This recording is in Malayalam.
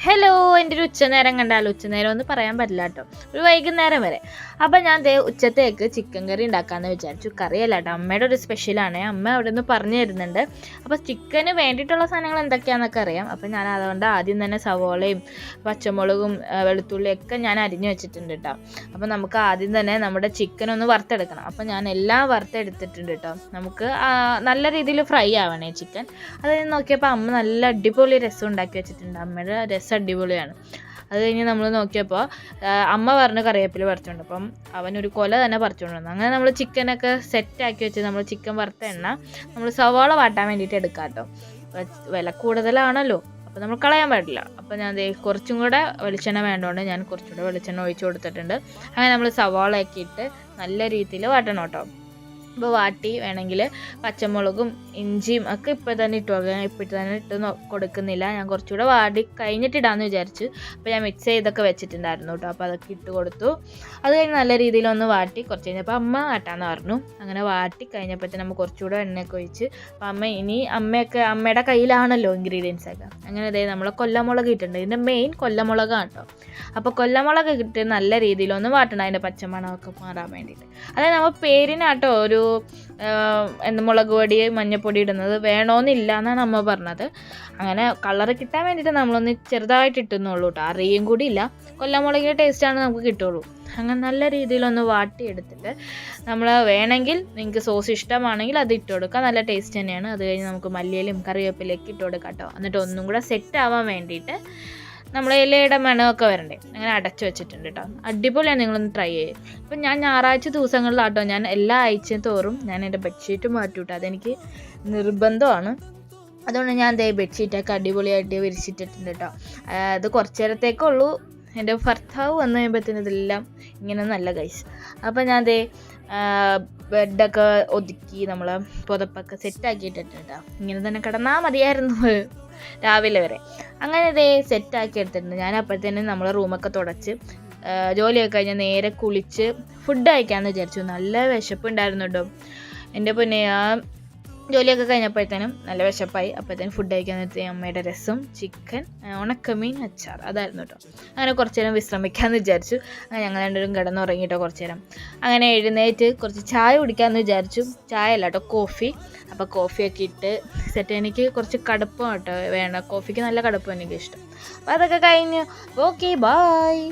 ഹലോ, എൻ്റെ ഒരു ഉച്ചനേരം കണ്ടാലോ? ഉച്ചനേരം ഒന്നും പറയാൻ പറ്റില്ല കേട്ടോ, ഒരു വൈകുന്നേരം വരെ. അപ്പം ഞാൻ ഉച്ചത്തേക്ക് ചിക്കൻ കറി ഉണ്ടാക്കാമെന്ന് വിചാരിച്ചു. കറിയല്ല കേട്ടോ, അമ്മയുടെ ഒരു സ്പെഷ്യലാണ്. അമ്മ അവിടെ നിന്ന് പറഞ്ഞു തരുന്നുണ്ട്. അപ്പോൾ ചിക്കന് വേണ്ടിയിട്ടുള്ള സാധനങ്ങൾ എന്തൊക്കെയാണെന്നൊക്കെ അറിയാം. അപ്പം ഞാൻ അതുകൊണ്ട് ആദ്യം തന്നെ സവോളയും പച്ചമുളകും വെളുത്തുള്ളിയൊക്കെ ഞാൻ അരിഞ്ഞു വെച്ചിട്ടുണ്ട് കേട്ടോ. അപ്പം നമുക്ക് ആദ്യം തന്നെ നമ്മുടെ ചിക്കൻ ഒന്ന് വറുത്തെടുക്കണം. അപ്പം ഞാൻ എല്ലാം വറുത്തെടുത്തിട്ടുണ്ട് കേട്ടോ. നമുക്ക് നല്ല രീതിയിൽ ഫ്രൈ ആവണേ ചിക്കൻ. അത് നോക്കിയപ്പോൾ അമ്മ നല്ല അടിപൊളി രസം ഉണ്ടാക്കി വെച്ചിട്ടുണ്ട്. അമ്മയുടെ രസം അടിപൊളിയാണ്. അത് കഴിഞ്ഞ് നമ്മൾ നോക്കിയപ്പോൾ അമ്മ പറഞ്ഞ കറിവേപ്പില പറിച്ചുകൊണ്ട്, അപ്പം അവനൊരു കൊല തന്നെ പറിച്ചുകൊണ്ട് വന്നു. അങ്ങനെ നമ്മൾ ചിക്കനൊക്കെ സെറ്റാക്കി വെച്ച് നമ്മൾ ചിക്കൻ വറുത്ത എണ്ണ നമ്മൾ സവാള വാട്ടാൻ വേണ്ടിയിട്ട് എടുക്കാം കേട്ടോ. വില കൂടുതലാണല്ലോ, അപ്പോൾ നമ്മൾ കളയാൻ പാടില്ല. അപ്പോൾ ഞാൻ കുറച്ചും കൂടെ വെളിച്ചെണ്ണ വേണ്ടതുകൊണ്ട് ഞാൻ കുറച്ചും കൂടെ വെളിച്ചെണ്ണ ഒഴിച്ച് കൊടുത്തിട്ടുണ്ട്. അങ്ങനെ നമ്മൾ സവാളയൊക്കെ ഇട്ട് നല്ല രീതിയിൽ വാട്ടണം കേട്ടോ. ഇപ്പോൾ വാട്ടി വേണമെങ്കിൽ പച്ചമുളകും ഇഞ്ചിയും ഒക്കെ ഇപ്പോൾ തന്നെ ഇട്ട് കൊടുക്കുക. ഇപ്പോൾ തന്നെ ഇട്ട് കൊടുക്കുന്നില്ല, ഞാൻ കുറച്ചുകൂടെ വാടി കഴിഞ്ഞിട്ടിടാമെന്ന് വിചാരിച്ചു. അപ്പോൾ ഞാൻ മിക്സ് ചെയ്തൊക്കെ വെച്ചിട്ടുണ്ടായിരുന്നു കേട്ടോ. അപ്പോൾ അതൊക്കെ ഇട്ട് കൊടുത്തു. അത് കഴിഞ്ഞ് നല്ല രീതിയിലൊന്ന് വാട്ടി കുറച്ച് കഴിഞ്ഞപ്പോൾ അമ്മ വാട്ടാന്ന് പറഞ്ഞു. അങ്ങനെ വാട്ടി കഴിഞ്ഞപ്പോഴത്തേന് നമ്മൾ കുറച്ചുകൂടെ എണ്ണയൊക്കെ ഒഴിച്ച്, അപ്പോൾ അമ്മയുടെ കയ്യിലാണല്ലോ ഇൻഗ്രീഡിയൻസ് ഒക്കെ. അങ്ങനെ നമ്മൾ കൊല്ലമുളക് ഇട്ടിട്ടുണ്ട്. ഇതിൻ്റെ മെയിൻ കൊല്ലമുളകാണ് കേട്ടോ. അപ്പോൾ കൊല്ലമുളക് ഇട്ട് നല്ല രീതിയിലൊന്ന് വാട്ടണം, അതിൻ്റെ പച്ചമണമൊക്കെ മാറാൻ വേണ്ടിയിട്ട്. അതായത് നമ്മൾ പേരിനാട്ടോ ഒരു മുളക് പൊടി മഞ്ഞൾപ്പൊടി ഇടുന്നത്, വേണമെന്നില്ല എന്നാണ് അമ്മ പറഞ്ഞത്. അങ്ങനെ കളറ് കിട്ടാൻ വേണ്ടിയിട്ട് നമ്മളൊന്ന് ചെറുതായിട്ട് ഇട്ടുന്നുള്ളൂ കേട്ടോ, അറിയും കൂടി ഇല്ല. കൊല്ലമുളകിൻ്റെ ടേസ്റ്റാണ് നമുക്ക് കിട്ടുള്ളൂ. അങ്ങനെ നല്ല രീതിയിലൊന്ന് വാട്ടിയെടുത്തിട്ട് നമ്മൾ വേണമെങ്കിൽ നിങ്ങൾക്ക് സോസ് ഇഷ്ടമാണെങ്കിൽ അത് ഇട്ട് കൊടുക്കുക, നല്ല ടേസ്റ്റ് തന്നെയാണ്. അത് കഴിഞ്ഞ് നമുക്ക് മല്ലിയിലും കറിവേപ്പിലൊക്കെ ഇട്ട് കൊടുക്കാം കേട്ടോ. എന്നിട്ട് ഒന്നും കൂടെ സെറ്റ് ആവാൻ വേണ്ടിയിട്ട് നമ്മൾ ഇലയുടെ മണമൊക്കെ വരണ്ടേ, അങ്ങനെ അടച്ചു വെച്ചിട്ടുണ്ട് കേട്ടോ. അടിപൊളിയാണ്, നിങ്ങളൊന്ന് ട്രൈ ചെയ്യും. ഇപ്പം ഞാൻ ഞായറാഴ്ച ദിവസങ്ങളിലാട്ടോ ഞാൻ എല്ലാ ആഴ്ചയും തോറും ഞാൻ എൻ്റെ ബെഡ്ഷീറ്റ് മാറ്റും കേട്ടോ. അതെനിക്ക് നിർബന്ധമാണ്. അതുകൊണ്ട് ഞാൻ ബെഡ്ഷീറ്റൊക്കെ അടിപൊളിയായിട്ട് വിരിച്ചിട്ടിട്ടുണ്ട് കേട്ടോ. അത് കുറച്ച് നേരത്തേക്കുള്ളൂ. എൻ്റെ ഭർത്താവ് വന്നു കഴിയുമ്പോഴത്തേനും ഇതെല്ലാം ഇങ്ങനെ നല്ല ഗൈസ്. അപ്പം ഞാൻ ബെഡൊക്കെ ഒതുക്കി നമ്മൾ പുതപ്പൊക്കെ സെറ്റാക്കിയിട്ടിട്ടുണ്ട് കേട്ടോ. ഇങ്ങനെ തന്നെ കിടന്നാൽ മതിയായിരുന്നു രാവിലെ വരെ. അങ്ങനെ സെറ്റാക്കി എടുത്തിട്ടുണ്ട്. ഞാൻ അപ്പോഴത്തേനും നമ്മളെ റൂമൊക്കെ തുടച്ച് ജോലിയൊക്കെ കഴിഞ്ഞ് നേരെ കുളിച്ച് ഫുഡ് കഴിക്കാമെന്ന് വിചാരിച്ചു. നല്ല വിശപ്പുണ്ടായിരുന്നു കേട്ടോ എൻ്റെ പൊന്നെ. ജോലിയൊക്കെ കഴിഞ്ഞപ്പോഴത്തേനും നല്ല വിശപ്പായി. അപ്പോഴത്തേനും ഫുഡ് കഴിക്കാൻ നിർത്തി അമ്മയുടെ രസം, ചിക്കൻ, ഉണക്കമീൻ, അച്ചാർ അതായിരുന്നു കേട്ടോ. അങ്ങനെ കുറച്ച് നേരം വിശ്രമിക്കാമെന്ന് വിചാരിച്ചു. അങ്ങനെ ഞങ്ങൾ രണ്ടുപേരും കിടന്നുറങ്ങിയിട്ടോ കുറച്ച് നേരം. അങ്ങനെ എഴുന്നേറ്റ് കുറച്ച് ചായ കുടിക്കാമെന്ന് വിചാരിച്ചു. ചായ അല്ല കേട്ടോ, കോഫി. അപ്പോൾ കോഫിയൊക്കെ ഇട്ട് സെറ്റ്. എനിക്ക് കുറച്ച് കടുപ്പം കേട്ടോ വേണം, കോഫിക്ക് നല്ല കടുപ്പം എനിക്കിഷ്ടം. അപ്പോൾ അതൊക്കെ കഴിഞ്ഞ് ഓക്കെ ബായ്.